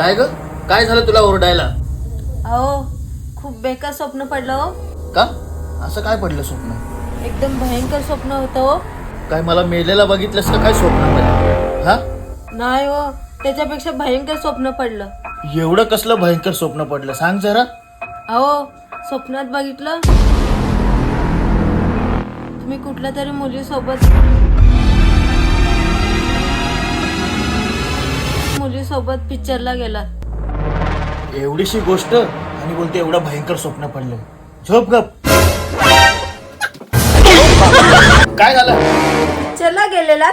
काय ग, काय झालं तुला ओरडायला? अहो खूप बेकार स्वप्न पडलं हो. का? असं काय पडलं स्वप्न? एकदम भयंकर स्वप्न होतं हो. काय मला मेलेला बघितलंस का काय स्वप्न? हा, नाही हो, त्याच्यापेक्षा भयंकर स्वप्न पडलं. एवढं कसलं भयंकर स्वप्न पडलं सांग जरा. अहो स्वप्नात बघितलं तुम्ही कुठल्या तरी मुलीसोबत पिक्चरला गेला. एवढीशी गोष्ट आणि बोलते एवढं भयंकर स्वप्न पडलं. झोप गप. काय झालं? पिक्चरला गेलेला